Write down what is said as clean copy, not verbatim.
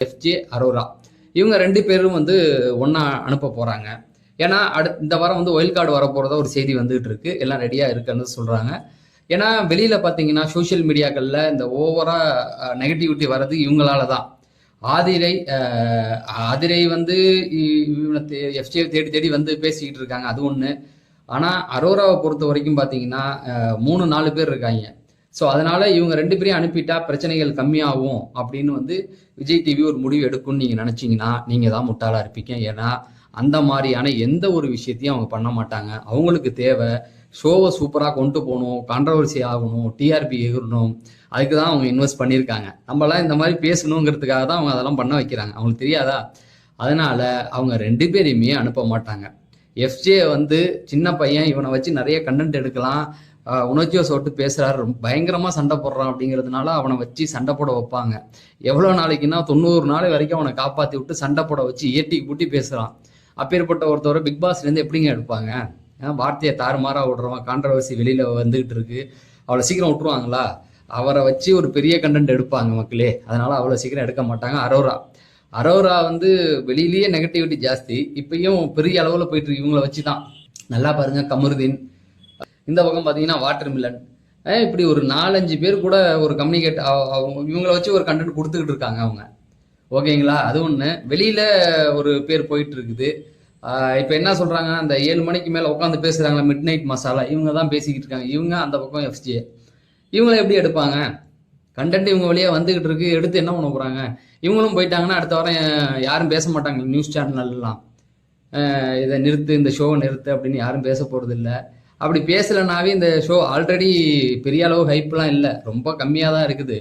FJ Arora இவங்க 2 பேரும் வந்து ஒன்றா அனுப்ப போகிறாங்க. ஏன்னா இந்த வாரம் வந்து ஒயில் கார்டு வர போகிறதா ஒரு செய்தி வந்துகிட்டு இருக்கு. எல்லாம் ரெடியாக இருக்குன்னு சொல்கிறாங்க. ஏன்னா வெளியில் பார்த்தீங்கன்னா சோஷியல் மீடியாக்களில் இந்த ஓவராக நெகட்டிவிட்டி வர்றது இவங்களால தான். ஆதிரை வந்து எஃப்ஜே தேடி தேடி வந்து பேசிக்கிட்டு இருக்காங்க, அது ஒன்று. ஆனால் அரோராவை பொறுத்த வரைக்கும் பார்த்தீங்கன்னா 3-4 பேர் இருக்காங்க. ஸோ அதனால இவங்க 2 பேரையும் அனுப்பிட்டா பிரச்சனைகள் கம்மியாகும் அப்படின்னு வந்து விஜய் டிவி ஒரு முடிவு எடுக்கும்னு நீங்கள் நினச்சிங்கன்னா நீங்கள் தான் முட்டாளாக இருப்பீங்க. ஏன்னா அந்த மாதிரியான எந்த ஒரு விஷயத்தையும் அவங்க பண்ண மாட்டாங்க. அவங்களுக்கு தேவை ஷோவை சூப்பராக கொண்டு போகணும், கான்ட்ரவர்சி ஆகணும், டிஆர்பி எகிரணும். அதுக்கு தான் அவங்க இன்வெஸ்ட் பண்ணியிருக்காங்க. நம்மளாம் இந்த மாதிரி பேசணுங்கிறதுக்காக தான் அவங்க அதெல்லாம் பண்ண வைக்கிறாங்க. அவங்களுக்கு தெரியாதா? அதனால அவங்க 2 பேரையுமே அனுப்ப மாட்டாங்க. எஃப்ஜே வந்து சின்ன பையன், இவனை வச்சு நிறைய கண்டென்ட் எடுக்கலாம், உணர்ச்சியை சொட்டு பேசுறாரு, பயங்கரமா சண்டை போடுறான் அப்படிங்கிறதுனால அவனை வச்சு சண்டை போட வைப்பாங்க. எவ்வளவு நாளைக்குன்னா 90 நாள் வரைக்கும் அவனை காப்பாற்றி விட்டு சண்டை போட வச்சு ஏட்டி பூட்டி பேசுறான். அப்பேற்பட்ட ஒருத்தவரை பிக் பாஸ்லேருந்து எப்படிங்க எடுப்பாங்க? வார்த்தையை தாறுமாறா விடுறவன், கான்ட்ரவர்சி வெளியில வந்துகிட்டு இருக்கு, அவ்வளோ சீக்கிரம் விட்டுருவாங்களா? அவரை வச்சு ஒரு பெரிய கண்டென்ட் எடுப்பாங்க மக்களே. அதனால அவ்வளோ சீக்கிரம் எடுக்க மாட்டாங்க. அரோரா வந்து வெளியிலேயே நெகட்டிவிட்டி ஜாஸ்தி, இப்பயும் பெரிய அளவில் போயிட்டு இருக்கு இவங்களை வச்சு தான். நல்லா பாருங்க, கமருதீன், இந்த பக்கம் பார்த்தீங்கன்னா வாட்டர் மில்லன், இப்படி ஒரு 4-5 பேர் கூட ஒரு கம்யூனிகேட் இவங்களை வச்சு ஒரு கண்டென்ட் கொடுத்துக்கிட்டு இருக்காங்க அவங்க. ஓகேங்களா? அது ஒன்று. வெளியில ஒரு பேர் போயிட்டு இருக்குது. இப்போ என்ன சொல்றாங்க, அந்த 7 மணிக்கு மேலே உட்காந்து பேசுறாங்களா மிட் நைட் மசாலா, இவங்க தான் பேசிக்கிட்டு இருக்காங்க. இவங்க அந்த பக்கம் எஃப்ஜே. இவங்களை எப்படி எடுப்பாங்க? கண்டென்ட் இவங்க வழியாக வந்துகிட்டு இருக்கு, எடுத்து என்ன பண்ண போறாங்க? இவங்களும் போயிட்டாங்கன்னா அடுத்த வாரம் யாரும் பேச மாட்டாங்க. நியூஸ் சேனல்லாம் இதை நிறுத்து, இந்த ஷோவை நிறுத்து அப்படின்னு யாரும் பேச போறது இல்லை. அப்படி பேசலைனாவே இந்த ஷோ ஆல்ரெடி பெரிய அளவு ஹைப்லாம் இல்லை, ரொம்ப கம்மியாக தான் இருக்குது.